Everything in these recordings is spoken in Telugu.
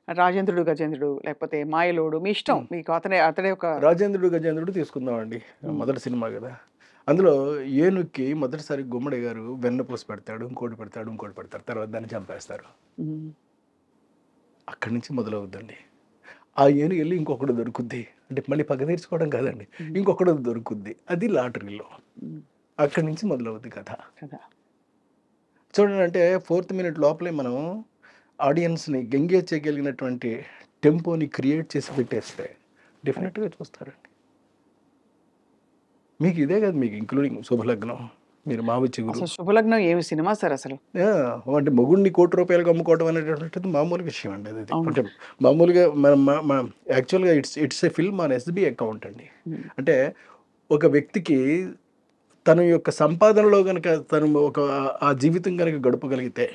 రాజేంద్రుడు, గజేంద్రుడు లేకపోతే మాయలోడు మీ ఇష్టం. హ్మ్. మీకు అతనే అతడే ఒక 'రాజేంద్రుడు గజేంద్రుడు' తీసుకుందామండి. మొదటి సినిమా గదా! అందులో ఏనుగుకి మొదటిసారి గుమ్మడి గారు వెన్నపూస పెడతాడు. ఇంకోటి పెడతాడు, ఇంకోటి పెడతారు. తర్వాత దాన్ని చంపేస్తారు. హ్మ్. అక్కడి నుంచి మొదలవుద్దండి. ఆ ఏనుగు ఎళ్లి ఇంకొకడు దొరుకుద్ది. అంటే మళ్ళీ పగ తీర్చుకోవడం కాదండి. హ్మ్. ఇంకొకడు దొరుకుద్ది. అది లాటరీలో. హ్మ్. అక్కడి నుంచి మొదలవుద్ది కథ. కదా! చూడండి అంటే ఫోర్త్ మినిట్ లోపలే మనం ఆడియన్స్‌ని ఎంగేజ్ చేయగలిగినటువంటి టెంపోని క్రియేట్ చేసి పెట్టేస్తే కరెక్ట్. డెఫినిట్‌గా చూస్తారండి. మీకు ఇదే కాదు మీకు ఇంక్లూడింగ్ 'శుభలగ్నం', మీరు 'మావి చిగురు'. అసలు 'శుభలగ్నం' ఏమి సినిమా సార్ అసలు. అంటే మొగుడిని ₹1,00,00,000 అమ్ముకోవడం అనేటటువంటిది మామూలు విషయం అండి అది. అవును. అంటే మామూలుగా మన మ మ యాక్చువల్‌గా it's a film on SB account అండి. హ్మ్. అంటే ఒక వ్యక్తికి తన యొక్క సంపాదనలో గనక తను ఆ జీవితం గనక గడపగలిగితే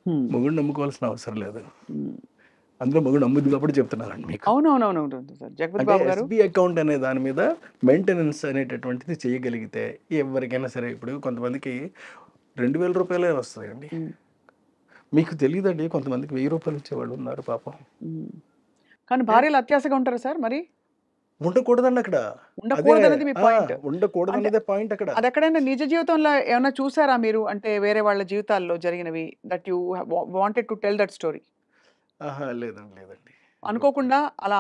హ్మ్. మొగుడిని నమ్ముకోవాల్సిన అవసరం లేదు. హ్మ్. అందులో మొగుడు నమ్ముద్ది కాబట్టి చెప్తున్నానండి మీకు. అవునవునవునవును సార్. 'జగపతి అంటే బాబు' గారు. ఎస్‌బీ అకౌంట్ అనే దాని మీద మెయింటెనెన్స్ అనేటటువంటిది చేయగలిగితే ఎవరికైనా సరే ఇప్పుడు కొంతమందికి రూ. 2,000 వస్తాయండి. హ్మ్. మీకు తెలీదండి కొంతమందికి రూ. 1000 ఇచ్చేవాళ్ళు ఉన్నారు పాపం. హ్మ్. కానీ ఏ భార్యలు అత్యాశగా ఉంటారా సార్ మరి? ఉండకూడదండి అక్కడ. అదే ఉండకూడదనేది మీ ఆ! పాయింట్. అంటే ఉండకూడదన్నదే పాయింట్ అక్కడ. అదెక్కడైనా నిజ జీవితంలో ఏమన్నా చూసారా మీరు? అంటే వేరే వాళ్ళ జీవితాల్లో జరిగినవి that you wanted to tell that story. ఆహా! లేదండి. లేదండి. అనుకోకుండా అలా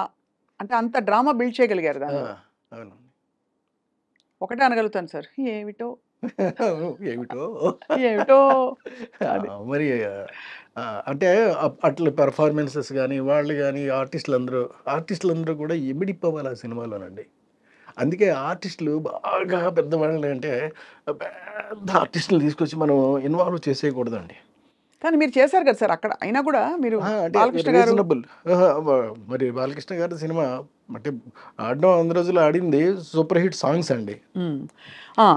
అంటే అంత డ్రామా బిల్డ్ చేయగలిగారు ఆ! దానిలో. అవునండి. ఒకటే అనగలుగుతాను సార్. ఏమిటో, ఏమిటో ఏమిటో ఆ! అది. మరి అంటే అట్లా పెర్ఫార్మెన్సెస్ గాని, వాళ్ళు గాని ఆర్టిస్టులందరూ కూడా ఇమిడిపోవాలి ఆ సినిమాలోనండి. అందుకే ఆర్టిస్టులు బాగా పెద్దవాళ్ళంటే పెద్ద ఆర్టిస్టులు తీసుకొచ్చి మనం ఇన్వాల్వ్ చేసేయకూడదండి. కానీ మీరు చేసారు కదా సార్ అక్కడ. అయినా కూడా మీరు అంటే బాలకృష్ణ గారు. రీజనబుల్. అహా! మరి బాలకృష్ణ గారి సినిమా అంటే ఆడడం 100 రోజులు ఆడింది సూపర్ హిట్ సాంగ్స్ అండి. హ్మ్. ఆ!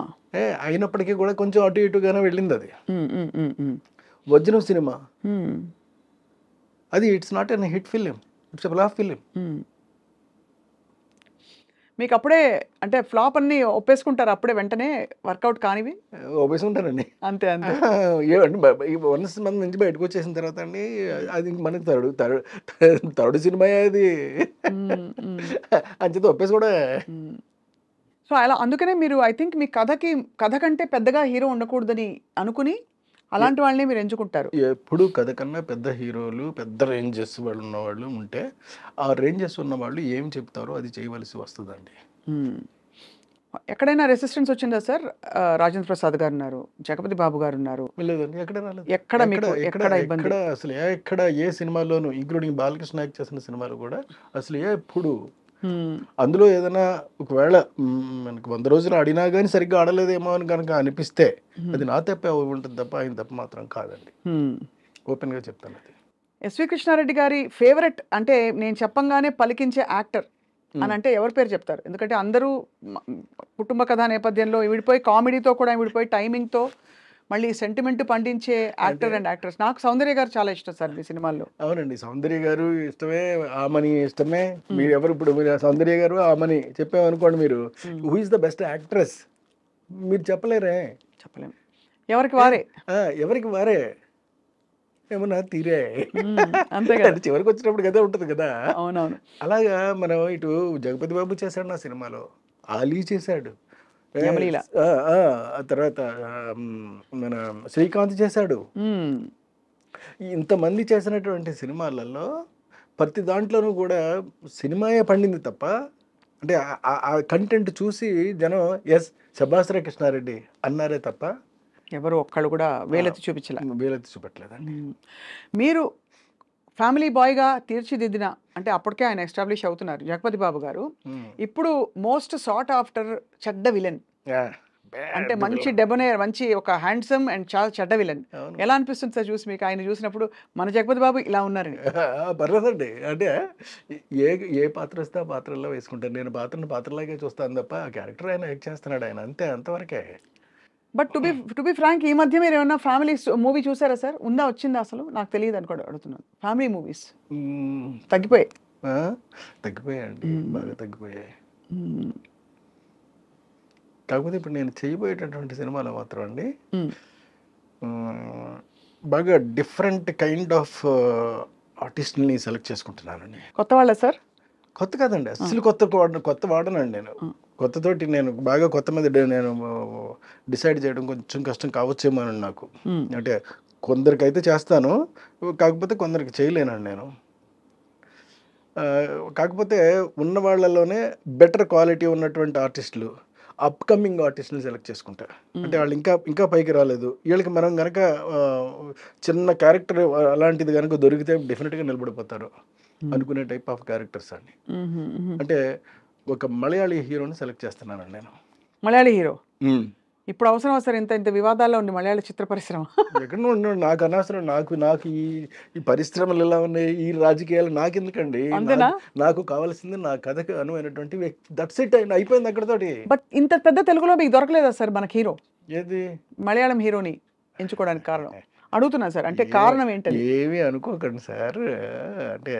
అయినప్పటికీ కూడా కొంచెం అటు ఇటుగానే వెళ్ళిందది. హ్మ్. హ్మ్. హ్మ్. హ్మ్. 'వజ్రం' సినిమా హ్మ్. అది it's not an hit film. It's a flop film. హ్మ్. మీకప్పుడే అంటే ఫ్లాప్ అన్నీ ఒప్పేసుకుంటారా అప్పుడే వెంటనే వర్కౌట్ కానివి? ఒప్పేసుకుంటానండి. అంతే. అంతే. ఏవండి ఈ 1 మంత్ నుంచి బయటకొచ్చేసిన తర్వాత అండి హ్మ్. అది ఇంక మనకి థర్డ్ సినిమాయే అది. హ్మ్. హ్మ్. అంచేత ఒప్పేసుకోవడమే. హ్మ్. సో, అలా అందుకనే మీరు ఐ థింక్ మీ కథ కంటే పెద్దగా హీరో ఉండకూడదని అనుకుని, ఎ అలాంటి వాళ్ళనే మీరు ఎంచుకుంటారు. ఎప్పుడు కథ కన్నా పెద్ద హీరోలు, పెద్ద రేంజెస్ వాళ్ళున్నవాళ్ళు ఉంటే, ఆ రేంజెస్ ఉన్నవాళ్ళు ఏం చెప్తారో అది చేయవలసి వస్తదండి. హ్మ్. ఎక్కడైనా రెసిస్టెన్స్ వచ్చిందా సార్? 'రాజేంద్ర ప్రసాద్' గారున్నారు. 'జగపతి బాబు' గారున్నారు. లేదండి. ఎక్కడ రాలేదు. ఎక్కడ ఎక్కడ మీకు ఎక్కడ ఎక్కడ ఎక్కడ ఇబ్బంది? అసలు ఎక్కడ ఏ సినిమాలోను ఇంక్లూడింగ్ బాలకృష్ణ యాక్ట్ చేసిన సినిమాలు కూడా అసలు ఎప్పుడు హ్మ్. అందులో ఏదైనా ఒకవేళ మనకు 100 రోజులు ఆడినా గాని సరిగ్గా ఆడలేదేమో అని గనక అనిపిస్తే, హ్మ్. అది నా తప్పే అయ్యుంటది తప్ప ఆయన తప్పు మాత్రం కాదండి. హ్మ్. ఓపెన్‌గా చెప్తానది. 'ఎస్వి కృష్ణారెడ్డి' గారి ఫేవరెట్ అంటే నేను చెప్పంగానే పలికించే యాక్టర్ హ్మ్. అనంటే ఎవరి పేరు చెప్తారు? ఎందుకంటే అందరూ మ కుటుంబ కథా నేపథ్యంలో విడిపోయి కామెడీతో కూడా విడిపోయి టైమింగ్‌తో మళ్ళీ సెంటిమెంట్ పండించే అంటే యాక్టర్ అండ్ యాక్ట్రెస్. నాకు 'సౌందర్య' గారు చాలా ఇష్టం సార్ మీ సినిమాల్లో. అవునండి. 'సౌందర్య' గారు ఇష్టమే, 'ఆమని' ఇష్టమే. హ్మ్. మీరెవరు ఇప్పుడు మీరు 'సౌందర్య' గారు, 'ఆమని' చెప్పామనుకోండి మీరు, హ్మ్. Who is the best actress? మీరు చెప్పలేరే. చెప్పలేం. ఎవరికి ఏ వారే. ఆ! ఎవరికి వారే. ఏమన్నా తీరే. హ్మ్. అంతే గదా! అంటే చివరికొచ్చేటప్పటికి అదే ఉంటది కదా! అవునవును. అలాగా మనం ఇటు 'జగపతి బాబు' చేశాడు నా సినిమాలో. 'ఆలీ' చేశాడు. యమలీల. ఆ! ఆ! ఆ తర్వాత మన 'శ్రీకాంత్' చేశాడు. హ్మ్. ఇంతమంది చేసినటువంటి సినిమాలలో ప్రతి దాంట్లోనూ కూడా సినిమాయే పండింది తప్ప అంటే ఆ కంటెంట్ చూసి జనం యెస్ శభాస్ రే కృష్ణారెడ్డి అన్నారే తప్ప ఎవరు ఒక్కళ్ళు కూడా ఆహ్, వేలెత్తి చూపించలా. వేలెత్తి చూపెట్టలేదండి. హ్మ్. మీరు ఫ్యామిలీ బాయ్‌గా తీర్చిదిద్దిన అంటే అప్పటికే ఆయన ఎస్టాబ్లిష్ అవుతున్నారు 'జగపతి బాబు' గారు. హ్మ్. ఇప్పుడు మోస్ట్ సాట్ ఆఫ్టర్ చెడ్డ విలన్. యాహ్! అంటే బ్యాడ్ మంచి విలన్. డెబోనైర్ మంచి ఒక హ్యాండ్సమ్ అండ్ చాలా చెడ్డ విలన్. అవును. ఎలా అనిపిస్తుంది సార్ చూసి మీకు ఆయన చూసినప్పుడు మన 'జగపతి బాబు' ఇలా ఉన్నారని? పర్లేదండి. అంటే ఏ ఏ పాత్ర వస్తే ఆ పాత్రలో వేసుకుంటాను. నేను పాత్రను పాత్రలాగే చూస్తాను తప్ప ఆ క్యారెక్టర్ ఆయన యాక్ట్ చేస్తున్నాడు ఆయన అంతే అంతవరకే. బట్ టు బి ఫ్రాంక్ ఈ మధ్య మీరేమన్నా ఫ్యామిలీ మూవీ చూసారా సార్? ఉందా? వచ్చిందా అసలు? నాకు తెలీదని కూడా అడుగుతున్నాను. ఫ్యామిలీ మూవీస్ హ్మ్. తగ్గిపోయాయి. ఆ! తగ్గిపోయాయండి. హ్మ్. బాగా తగ్గిపోయాయి. హ్మ్. కాకపోతే ఇప్పుడు నేను చేయబోయేటటువంటి సినిమాలో మాత్రం అండి హ్మ్. బాగా డిఫరెంట్ కైండ్ ఆఫ్ ఆర్టిస్ట్ని సెలెక్ట్ చేసుకుంటున్నానండి. కొత్త వాళ్ళ సార్? కొత్త కాదండి, అస్సలు కొత్త వాడనండి నేను. కొత్తతోటి నేను బాగా కొత్త మీద నేను డిసైడ్ చేయడం కొంచెం కష్టం కావచ్చేమో అని నాకు. అంటే కొందరికైతే చేస్తాను, కాకపోతే కొందరికి చేయలేనండి నేను. కాకపోతే ఉన్న వాళ్ళలోనే బెటర్ క్వాలిటీ ఉన్నటువంటి ఆర్టిస్టులు, అప్కమింగ్ ఆర్టిస్టులు సెలెక్ట్ చేసుకుంటా. అంటే వాళ్ళు ఇంకా ఇంకా పైకి రాలేదు, వీళ్ళకి మనం కనుక చిన్న క్యారెక్టర్ అలాంటిది కనుక దొరికితే డెఫినెట్గా నిలబడిపోతారు అనుకునే టైప్ ఆఫ్ క్యారెక్టర్స్ అండి. అంటే ఒక మలయాళీ హీరోని సెలెక్ట్ చేస్తున్నానండి నేను. మలయాళీ హీరో ఇప్పుడు అవసరం సార్? ఇంత ఇంత వివాదాల్లో ఉంది మలయాళ చిత్ర పరిశ్రమ. ఎక్కడ ఉన్నాడు నాకు అనవసరం. నాకు ఈ ఈ పరిశ్రమలు ఎలా ఉన్నాయి, ఈ రాజకీయాలు నాకెందుకండి. అంతేనా? నాకు కావాల్సింది నా కథకు అనువైనటువంటి వ్యక్తి. దట్స్ ఇట్, అయిపోయింది అక్కడతోటి. బట్ ఇంత పెద్ద తెలుగులో మీకు దొరకలేదా సార్ మనకి హీరో? ఏది మలయాళం హీరోని ఎంచుకోవడానికి కారణం అడుగుతున్నా సార్, అంటే కారణం ఏంటది? ఏమీ అనుకోకండి సార్, అంటే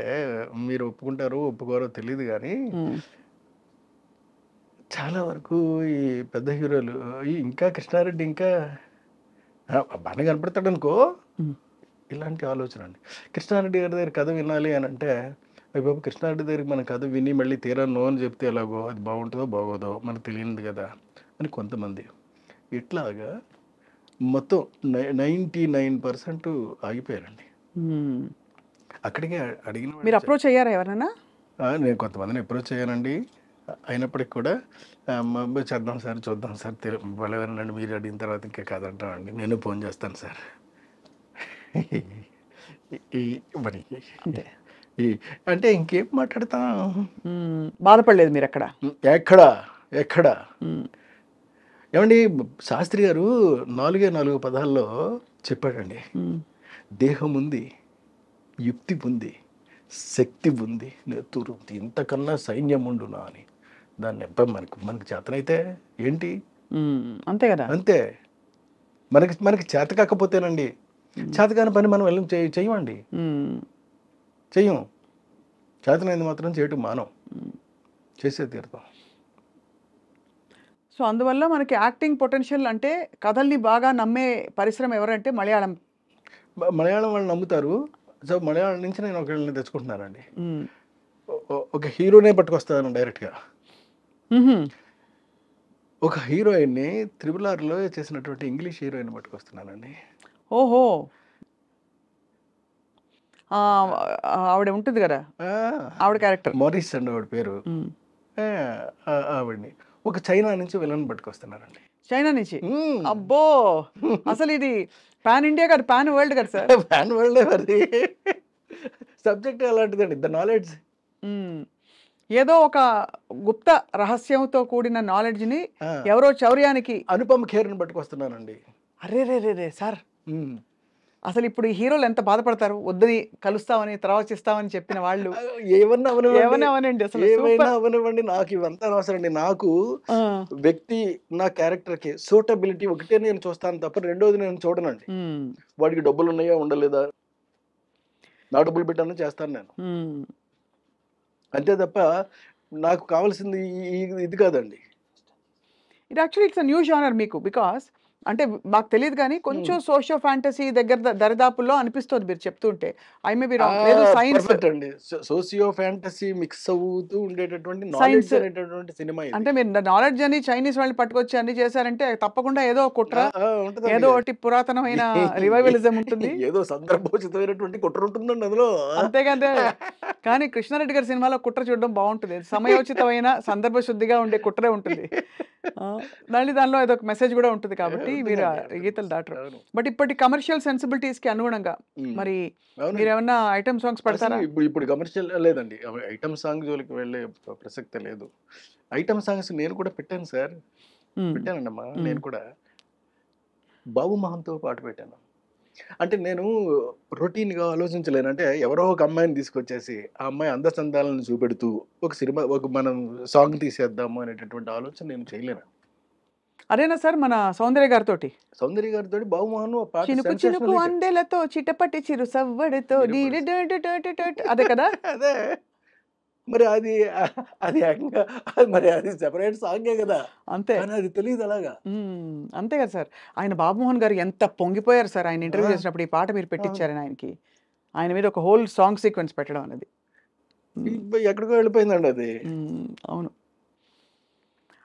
మీరు ఒప్పుకుంటారో ఒప్పుకోరో తెలియదు కానీ చాలా వరకు ఈ పెద్ద హీరోలు ఇంకా కృష్ణారెడ్డి ఇంకా బాగానే కనపడతాడు అనుకో, ఇలాంటి ఆలోచన అండి. కృష్ణారెడ్డి గారి దగ్గర కథ వినాలి అని అంటే, అయ్యి బాబు కృష్ణారెడ్డి దగ్గరికి మన కథ విని మళ్ళీ తీరా నో అని చెప్తే ఎలాగో, అది బాగుంటుందో బాగోదో మనకు తెలియదు కదా అని కొంతమంది. ఇట్లాగా మొత్తం 99% ఆగిపోయారండి. అక్కడికే అడిగిన మీరు అప్రోచ్ అయ్యారా ఎవరైనా? నేను కొంతమందిని అప్రోచ్ అయ్యానండి. అయినప్పటికి కూడా చేద్దాం సార్, చూద్దాం సార్, ఎవరండి మీరు అడిగిన తర్వాత ఇంకా కాదంటామండి, నేను ఫోన్ చేస్తాను సార్. మరి అంటే ఇంకేం మాట్లాడతాం. బాధపడలేదు మీరు అక్కడ? ఎక్కడ ఏమండి, శాస్త్రి గారు 4 పదాల్లో చెప్పాడండి. దేహం ఉంది, యుక్తి ఉంది, శక్తి ఉంది, నెత్తురు ఉంది, ఇంతకన్నా సైన్యం ఉండునా అని. దాన్ని మనకి చేతనైతే ఏంటి, అంతే కదా. అంతే. మనకి చేత కాకపోతేనండి, చేతకాని పని మనం వెళ్ళి చెయ్యమండి, చెయ్యం. చేతనైంది మాత్రం చేయటం మానం, చేసే తీరుతాం. సో అందువల్ల మనకి యాక్టింగ్ పొటెన్షియల్, అంటే కథల్ని బాగా నమ్మే పరిశ్రమ ఎవరంటే మలయాళం వాళ్ళు నమ్ముతారు. సో మలయాళం నుంచి నేను ఒకళ్ళని తెచ్చుకుంటున్నానండి. ఒక హీరోనే పట్టుకొస్తాను డైరెక్ట్గా. ఒక హీరోయిన్ని RRRలో చేసినటువంటి ఇంగ్లీష్ హీరోయిన్ పట్టుకొస్తున్నానండి. ఓహో, ఆవిడ ఉంటుంది కదా, ఆవిడ క్యారెక్టర్ మారిస్ అండి ఆవిడ పేరు. ఆవిడ్ని ఒక చైనా నుంచి విలన్ పట్టుకొస్తున్నారండి. చైనా నుంచి? అబ్బో, అసలు ఇది పాన్ ఇండియా కాదు, పాన్ వరల్డ్ కదా సార్. పాన్ వరల్డ్ మరి. సబ్జెక్ట్ అలాంటిదండి, ద నాలెడ్జ్. ఏదో ఒక గుప్త రహస్యంతో కూడిన నాలెడ్జ్ని ఎవరో చౌర్యానికి అనుపమ ఖేర్ని పట్టుకొస్తున్నానండి. అరే రే రే రే సార్, అసలు ఇప్పుడు ఈ హీరోలు ఎంత బాధపడతారు, వద్దని కలుస్తామని తర్వాత ఇస్తామని చెప్పిన వాళ్ళు. ఏమన్నా అవనండి, అసలు ఏమైనా అవనివ్వండి, నాకు ఇవంతా అవసరం అండి. నాకు వ్యక్తి, నా క్యారెక్టర్కి సూటబిలిటీ ఒకటే నేను చూస్తాను తప్ప రెండోది నేను చూడనండి. వాడికి డబ్బులు ఉన్నాయా ఉండలేదా, నా డబ్బులు పెట్టాను చేస్తాను నేను, అంతే తప్ప నాకు కావాల్సింది ఇది కాదండి. ఇది యాక్చువల్లీ ఇట్స్ న్యూ జానర్ మీకు, బికాస్ అంటే మాకు తెలియదు కానీ కొంచెం సోషియో ఫ్యాంటసీ దగ్గర దరిదాపుల్లో అనిపిస్తుంది మీరు చెప్తుంటే. I may be wrong. లేదు, సైన్స్ అండి, సోషియో ఫ్యాంటసీ మిక్స్ అవుతూ ఉండేటటువంటి నాలెడ్జ్ అనేటటువంటి సినిమా. అంటే మీరు నాలెడ్జ్ అని చైనీస్ వాళ్ళని పట్టుకొచ్చి అన్ని చేశారంటే తప్పకుండా ఏదో కుట్ర, ఏదో ఒకటి పురాతనమైన రివైవలిజం ఉంటుంది, ఏదో సందర్భోచితమైనటువంటి కుట్ర ఉంటుందండి అందులో. అంతేకాదే. కానీ కృష్ణారెడ్డి గారి సినిమాలో కుట్ర చూడడం బాగుంటుంది, సమయోచితమైన సందర్భ శుద్ధిగా ఉండే కుట్రే ఉంటుంది, మళ్ళీ దానిలో ఏదో ఒక మెసేజ్ కూడా ఉంటుంది. కాబట్టి మీరు గీతలు దాటరు. బట్ ఇప్పటి కమర్షియల్ సెన్సిబిలిటీస్ కి అనుగుణంగా మరి మీరు ఏమన్నా ఐటమ్ సాంగ్స్ పడతారా? ఇప్పుడు కమర్షియల్ లేదండి, ఐటమ్ సాంగ్ జోలికి వెళ్ళే ప్రసక్తే లేదు. ఐటమ్ సాంగ్స్ నేను కూడా పెట్టాను సార్, పెట్టానండి అమ్మా. నేను కూడా బాబు మోహన్తో పాట పెట్టాను. అంటే నేను రొటీన్గా ఆలోచించలేను. అంటే ఎవరో ఒక అమ్మాయిని తీసుకొచ్చేసి ఆ అమ్మాయి అందచందాలను చూపెడుతూ ఒక సినిమా, ఒక మనం సాంగ్ తీసేద్దాము అనేటటువంటి ఆలోచన నేను చేయలేను. అదేనా సార్ మన సౌందర్య గారితో బాబు మోహన్ చినుకు చినుకు అందెలతో చిటపటి చిరు సవ్వడితో, అదే కదా. అదే మరి అది ఏకంగా మరి అది సెపరేట్ సాంగే కదా, అంతే. అది తెలియదు అలాగా. అంతే కదా సార్. ఆయన బాబుమోహన్ గారు ఎంత పొంగిపోయారు సార్ ఆయన ఇంటర్వ్యూ చేసినప్పుడు, ఈ పాట మీరు పెట్టించారని ఆయనకి. ఆయన మీద ఒక హోల్ సాంగ్ సీక్వెన్స్ పెట్టడం అనేది. ఎక్కడికో వెళ్ళిపోయిందండి అది. అవును.